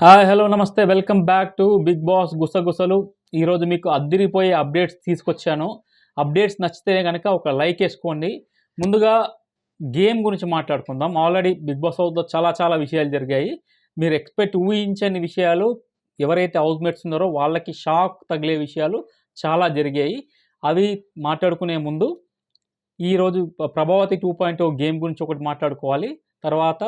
Hi hello నమస్తే welcome back to Bigg Boss గుసగుసలు. ఈరోజు మీకు అద్దిరిపోయే అప్డేట్స్ తీసుకొచ్చాను. అప్డేట్స్ నచ్చితే కనుక ఒక లైక్ వేసుకోండి. ముందుగా గేమ్ గురించి మాట్లాడుకుందాం. ఆల్రెడీ బిగ్ బాస్ హౌస్లో చాలా విషయాలు జరిగాయి. మీరు ఊహించని విషయాలు, ఎవరైతే హౌస్మేట్స్ ఉన్నారో వాళ్ళకి షాక్ తగిలే విషయాలు చాలా జరిగాయి. అవి మాట్లాడుకునే ముందు ఈరోజు ప్రభావతి 2.0 గేమ్ గురించి ఒకటి మాట్లాడుకోవాలి. తర్వాత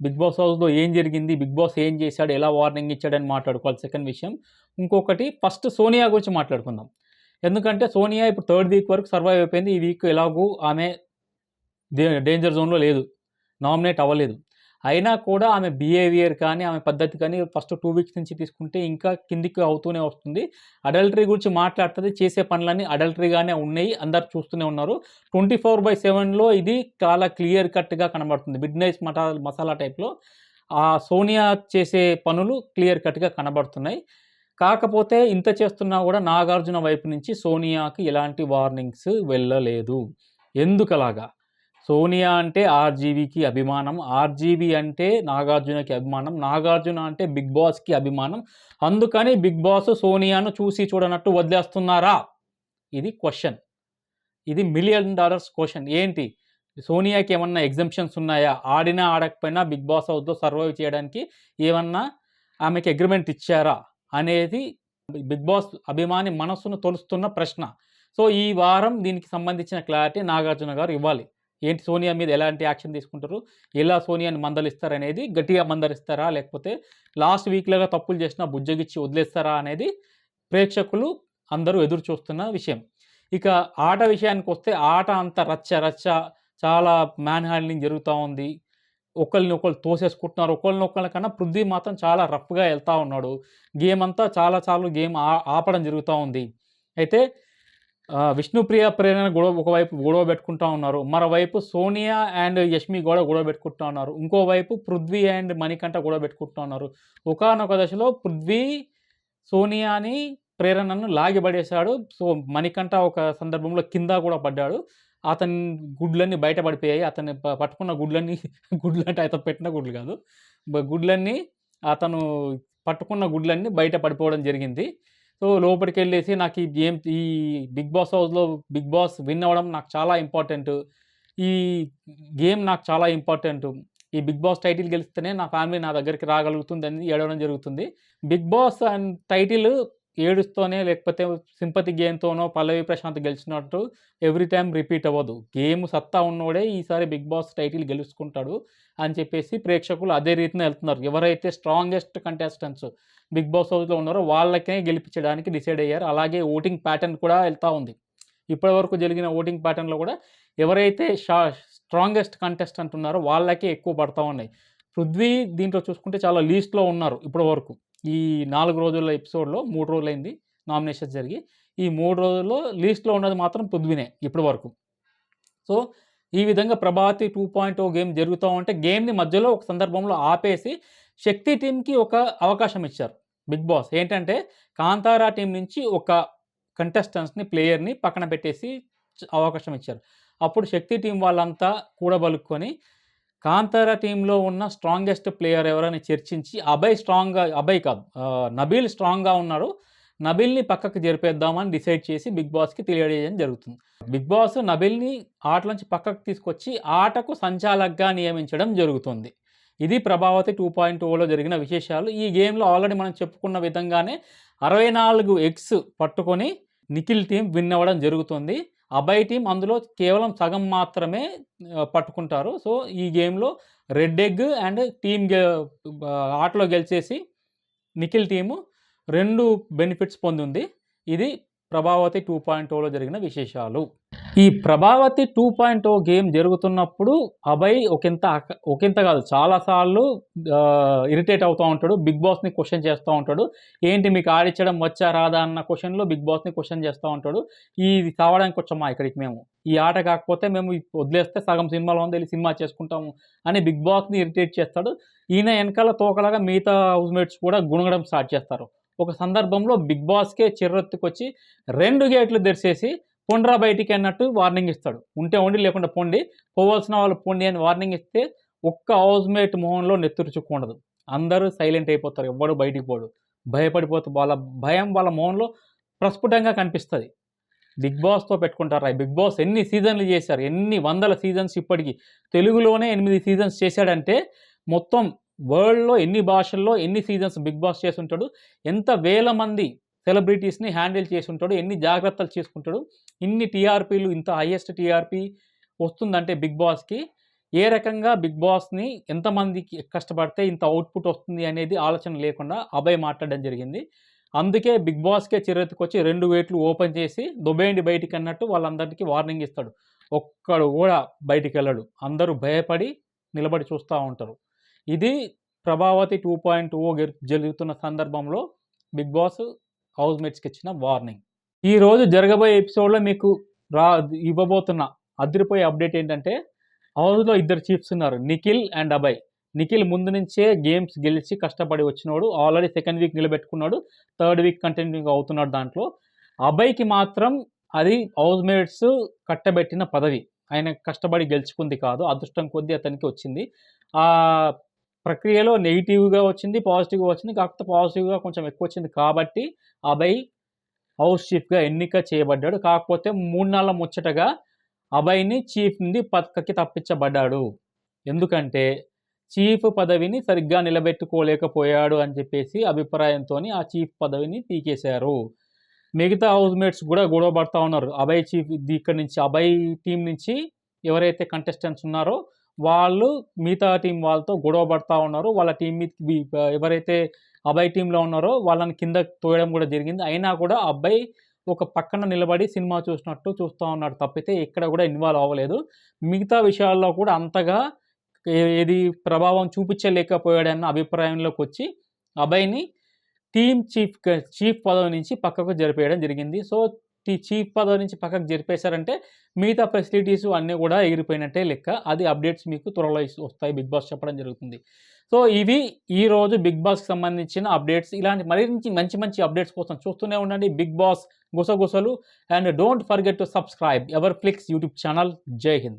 బిగ్ బాస్ హౌస్లో ఏం జరిగింది, బిగ్ బాస్ ఏం చేశాడు, ఎలా వార్నింగ్ ఇచ్చాడని మాట్లాడుకోవాలి సెకండ్ విషయం. ఇంకొకటి ఫస్ట్ సోనియా గురించి మాట్లాడుకుందాం. ఎందుకంటే సోనియా ఇప్పుడు థర్డ్ వీక్ వరకు సర్వైవ్ అయిపోయింది. ఈ వీక్ ఎలాగూ ఆమె డేంజర్ జోన్లో లేదు, నామినేట్ అవ్వలేదు. అయినా కూడా ఆమె బిహేవియర్ కానీ ఆమె పద్ధతి కానీ ఫస్ట్ 2 వీక్స్ నుంచి తీసుకుంటే ఇంకా కిందికి అవుతూనే వస్తుంది. అడల్టరీ గురించి మాట్లాడుతుంది, చేసే పనులన్నీ అడల్టరీగానే ఉన్నాయి, అందరు చూస్తూనే ఉన్నారు. 24/7లో ఇది చాలా క్లియర్ కట్గా కనబడుతుంది. మిడ్ నైట్ మసాలా టైప్లో ఆ సోనియా చేసే పనులు క్లియర్ కట్గా కనబడుతున్నాయి. కాకపోతే ఇంత చేస్తున్నా కూడా నాగార్జున వైపు నుంచి సోనియాకి ఎలాంటి వార్నింగ్స్ వెళ్ళలేదు. ఎందుకలాగా? సోనియా అంటే ఆర్జీవీకి అభిమానం, ఆర్జీవీ అంటే నాగార్జునకి అభిమానం, నాగార్జున అంటే బిగ్ బాస్కి అభిమానం. అందుకని బిగ్ బాస్ సోనియాను చూసి చూడనట్టు వదిలేస్తున్నారా? ఇది క్వశ్చన్. ఇది $1 మిలియన్ క్వశ్చన్. ఏంటి, సోనియాకి ఏమన్నా ఎగ్జంప్షన్స్ ఉన్నాయా? ఆడినా ఆడకపోయినా బిగ్ బాస్ హౌస్లో సర్వైవ్ చేయడానికి ఏమన్నా ఆమెకి అగ్రిమెంట్ ఇచ్చారా అనేది బిగ్ బాస్ అభిమాని మనస్సును తొలుస్తున్న ప్రశ్న. సో ఈ వారం దీనికి సంబంధించిన క్లారిటీ నాగార్జున గారు ఇవ్వాలి. ఏంటి, సోనియా మీద ఎలాంటి యాక్షన్ తీసుకుంటారు, ఎలా సోనియాని మందలిస్తారనేది, గట్టిగా మందలిస్తారా లేకపోతే లాస్ట్ వీక్లాగా తప్పులు చేసినా బుజ్జగిచ్చి వదిలేస్తారా అనేది ప్రేక్షకులు అందరూ ఎదురు చూస్తున్న విషయం. ఇక ఆట విషయానికి వస్తే ఆట అంతా రచ్చ చాలా మ్యాన్ హ్యాండ్లింగ్ జరుగుతూ ఉంది. ఒకళ్ళని ఒకళ్ళు తోసేసుకుంటున్నారు. ఒకళ్ళ కన్నా పృథ్వీ మాత్రం చాలా రఫ్గా వెళ్తూ ఉన్నాడు. గేమ్ అంతా చాలాసార్లు గేమ్ ఆపడం జరుగుతూ ఉంది. అయితే విష్ణుప్రియ, ప్రేరణ ఒకవైపు గొడవ పెట్టుకుంటూ ఉన్నారు. మరోవైపు సోనియా అండ్ యష్మి గొడవ పెట్టుకుంటూ ఉన్నారు. ఇంకోవైపు పృథ్వీ అండ్ మణికంఠ గొడవ పెట్టుకుంటూ ఉన్నారు. ఒకానొక దశలో పృథ్వీ సోనియాని, ప్రేరణను లాగిపడేశాడు. సో మణికంఠ ఒక సందర్భంలో కింద కూడా పడ్డాడు. అతని గుడ్లన్నీ బయట పడిపోయాయి. అతన్ని పట్టుకున్న గుడ్లన్నీ గుడ్లంటే అతను పెట్టిన గుడ్లు కాదు, గుడ్లన్నీ అతను పట్టుకున్న గుడ్లన్నీ బయట పడిపోవడం జరిగింది. సో లోపలికెళ్ళేసి నాకు ఈ బిగ్ బాస్ హౌస్లో బిగ్ బాస్ విన్ అవ్వడం నాకు చాలా ఇంపార్టెంట్, ఈ గేమ్ నాకు చాలా ఇంపార్టెంట్, ఈ బిగ్ బాస్ టైటిల్ గెలిస్తేనే నా ఫ్యామిలీ నా దగ్గరికి రాగలుగుతుంది అని ఏడవడం జరుగుతుంది. బిగ్ బాస్ అండ్ టైటిల్ ఏడుస్తూనే లేకపోతే సింపతి గేమ్తోనో పల్లవి ప్రశాంత్ గెలిచినట్టు ఎవ్రీ టైం రిపీట్ అవ్వదు. గేమ్ సత్తా ఉన్నోడే ఈసారి బిగ్ బాస్ టైటిల్ గెలుచుకుంటాడు అని చెప్పేసి ప్రేక్షకులు అదే రీతిలో వెళ్తున్నారు. ఎవరైతే స్ట్రాంగెస్ట్ కంటెస్టెంట్స్ బిగ్ బాస్ హౌస్లో ఉన్నారో వాళ్ళకే గెలిపించడానికి డిసైడ్ అయ్యారు. అలాగే ఓటింగ్ ప్యాటర్న్ కూడా వెళ్తూ ఉంది. ఇప్పటివరకు జరిగిన ఓటింగ్ ప్యాటర్న్లో కూడా ఎవరైతే స్ట్రాంగెస్ట్ కంటెస్టెంట్ ఉన్నారో వాళ్ళకే ఎక్కువ పడతా ఉన్నాయి. పృథ్వీ దీంట్లో చూసుకుంటే చాలా లీస్ట్లో ఉన్నారు ఇప్పటివరకు. ఈ 4 రోజుల ఎపిసోడ్లో 3 రోజులైంది నామినేషన్స్ జరిగి. ఈ 3 రోజుల్లో లీస్ట్లో ఉన్నది మాత్రం పృథ్వీనే ఇప్పటి వరకు. సో ఈ విధంగా ప్రభావతి 2.0 గేమ్ జరుగుతూ ఉంటే గేమ్ని మధ్యలో ఒక సందర్భంలో ఆపేసి శక్తి టీంకి ఒక అవకాశం ఇచ్చారు బిగ్ బాస్. ఏంటంటే కాంతారా టీం నుంచి ఒక కంటెస్టెంట్స్ని, ప్లేయర్ని పక్కన పెట్టేసి అవకాశం ఇచ్చారు. అప్పుడు శక్తి టీం వాళ్ళంతా కూడబలుక్కొని కాంతారా టీంలో ఉన్న స్ట్రాంగెస్ట్ ప్లేయర్ ఎవరైనా చర్చించి నబీల్ స్ట్రాంగ్గా ఉన్నారు, నబీల్ని పక్కకు జరిపేద్దామని డిసైడ్ చేసి బిగ్ బాస్కి తెలియజేయడం జరుగుతుంది. బిగ్ బాస్ నబీల్ని ఆటలోంచి పక్కకు తీసుకొచ్చి ఆటకు సంచాలకుగా నియమించడం జరుగుతుంది. ఇది ప్రభావతి 2.0లో జరిగిన విశేషాలు. ఈ గేమ్లో ఆల్రెడీ మనం చెప్పుకున్న విధంగానే 64 ఎగ్స్ పట్టుకొని నిఖిల్ టీం విన్ అవ్వడం జరుగుతుంది. అభయ్ టీం అందులో కేవలం సగం మాత్రమే పట్టుకుంటారు. సో ఈ గేమ్లో రెడ్ ఎగ్ అండ్ ఆటలో గెలిచేసి నిఖిల్ టీము 2 బెనిఫిట్స్ పొందింది. ఇది ప్రభావతి 2.0లో జరిగిన విశేషాలు. ఈ ప్రభావతి 2.0 గేమ్ జరుగుతున్నప్పుడు అభయ్ ఒకంత కాదు చాలాసార్లు ఇరిటేట్ అవుతూ ఉంటాడు. బిగ్ బాస్ని క్వశ్చన్ చేస్తూ ఉంటాడు. ఏంటి మీకు ఆడించడం వచ్చా రాదా అన్న క్వశ్చన్లో బిగ్ బాస్ని క్వశ్చన్ చేస్తూ ఉంటాడు. ఇది కావడానికి వచ్చామా ఇక్కడికి మేము, ఈ ఆట కాకపోతే మేము వదిలేస్తే సగం సినిమాలో ఉంది, వెళ్ళి సినిమా చేసుకుంటాము అని బిగ్ బాస్ని ఇరిటేట్ చేస్తాడు. ఈయన వెనకాల తోకలాగా మిగతా హౌస్మేట్స్ కూడా గుణగడం స్టార్ట్ చేస్తారు. ఒక సందర్భంలో బిగ్ బాస్కే చిర్రెత్తుకొచ్చి 2 గేట్లు తెరిచేసి పొండ్రా బయటికి అన్నట్టు వార్నింగ్ ఇస్తాడు. ఉంటే ఉండి లేకుండా పొండి, పోవాల్సిన వాళ్ళు పొండి అని వార్నింగ్ ఇస్తే ఒక్క హౌస్మేట్ మొహంలో నెత్తురు చుక్కు ఉండదు. అందరూ సైలెంట్ అయిపోతారు. ఎవ్వడు బయటికి పోడు. భయపడిపోతూ వాళ్ళ భయం వాళ్ళ మొహంలో ప్రస్ఫుటంగా కనిపిస్తది. బిగ్ బాస్‌తో పెట్టుకుంటారా? బిగ్ బాస్ ఎన్ని సీజన్‌లు చేశారు. ఎన్ని వందల సీజన్స్ ఇప్పటికి. తెలుగులోనే 8 సీజన్స్ చేశాడంటే మొత్తం వరల్డ్‌లో ఎన్ని భాషల్లో ఎన్ని సీజన్స్ బిగ్ బాస్ చేసుంటాడు. ఎంత వేల మంది సెలబ్రిటీస్‌ని హ్యాండిల్ చేసుంటాడు. ఎన్ని జాగ్రత్తలు తీసుకుంటాడు. ఇన్ని టీఆర్‌పీలు ఇంత హైయెస్ట్ టీఆర్‌పీ వస్తుందంటే బిగ్ బాస్‌కి ఏ రకంగా బిగ్ బాస్‌ని ఎంతమందికి కష్టపడితే ఇంత అవుట్‌పుట్ వస్తుంది అనేది ఆలోచన లేకుండా అభయ్ మాట్లాడడం జరిగింది. అందుకే బిగ్ బాస్‌కే చిరెత్తుకొచ్చి 2 గేట్లు ఓపెన్ చేసి దొబ్బేయండి బయటికన్నట్టు వాళ్ళందరికీ వార్నింగ్ ఇస్తాడు. ఒక్కడు కూడా బయటికెళ్ళడు. అందరూ భయపడి నిలబడి చూస్తా ఉంటారు. ఇది 'ప్రభావతి 2.0' జరుగుతున్న సందర్భంలో బిగ్ బాస్ హౌస్‌మేట్స్‌కి ఇచ్చిన వార్నింగ్. ఈరోజు జరగబోయే ఎపిసోడ్‌లో మీకు ఇవ్వబోతున్న అదిరిపోయే అప్డేట్ ఏంటంటే హౌస్‌లో ఇద్దరు చీఫ్స్ ఉన్నారు. నిఖిల్ అండ్ అభయ్. నిఖిల్ ముందు నుంచే గేమ్స్ గెలిచి కష్టపడి వచ్చినోడు. ఆల్రెడీ సెకండ్ వీక్ నిలబెట్టుకున్నాడు. థర్డ్ వీక్ కంటిన్యూగా అవుతున్నాడు దాంట్లో. అభయ్‌కి మాత్రం అది హౌస్‌మేట్స్ కట్టబెట్టిన పదవి. ఆయన కష్టపడి గెలుచుకుంది కాదు. అదృష్టం కొద్దీ అతనికి వచ్చింది. ఆ ప్రక్రియలో నెగెటివ్‌గా వచ్చింది, పాజిటివ్‌గా వచ్చింది. కాకపోతే పాజిటివ్‌గా కొంచెం ఎక్కువ వచ్చింది కాబట్టి అభయ్ హౌస్ చీఫ్‌గా ఎన్నిక చేయబడ్డాడు. కాకపోతే 3 నెలల ముచ్చటగా అభయ్‌ని చీఫ్ నుండి పక్కకి తప్పించబడ్డాడు. ఎందుకంటే చీఫ్ పదవిని సరిగ్గా నిలబెట్టుకోలేకపోయాడు అని చెప్పేసి అభిప్రాయంతోని ఆ చీఫ్ పదవిని పీకేశారు. మిగతా హౌస్‌మేట్స్ కూడా గొడవ పడతా ఉన్నారు. అభయ్ చీఫ్ ఇక్కడి నుంచి అభయ్ టీం నుంచి ఎవరైతే కంటెస్టెంట్స్ ఉన్నారో వాళ్ళు మిగతా టీం వాళ్ళతో గొడవ పడతా ఉన్నారు. వాళ్ళ టీం మీదకి ఎవరైతే అభయ్ టీంలో ఉన్నారో వాళ్ళని కిందకి తోయడం కూడా జరిగింది. అయినా కూడా అభయ్ ఒక పక్కన నిలబడి సినిమా చూసినట్టు చూస్తా ఉన్నాడు తప్పితే ఎక్కడ కూడా ఇన్వాల్వ్ అవ్వలేదు. మిగతా విషయాల్లో కూడా అంతగా ఏది ప్రభావం చూపించలేకపోయాడన్న అభిప్రాయంలోకి వచ్చి అభయ్‌ని టీమ్ చీఫ్ పదవి నుంచి పక్కకు జరిపేయడం జరిగింది. సో, చీఫ్ పదవి నుంచి పక్కకు జరిపేశారంటే మిగతా ఫెసిలిటీస్ అన్నీ కూడా ఎగిరిపోయినట్టే లెక్క. అది అప్డేట్స్ మీకు త్వరలో వస్తాయి. బిగ్ బాస్ చెప్పడం జరుగుతుంది. సో, ఇవి ఈరోజు బిగ్ బాస్‌కి సంబంధించిన అప్డేట్స్. ఇలాంటి మరిన్ని మంచి అప్డేట్స్ కోసం చూస్తూనే ఉండండి బిగ్ బాస్ గుసగుసలు. And don't forget to subscribe Ever Flix YouTube channel. జై హింద్.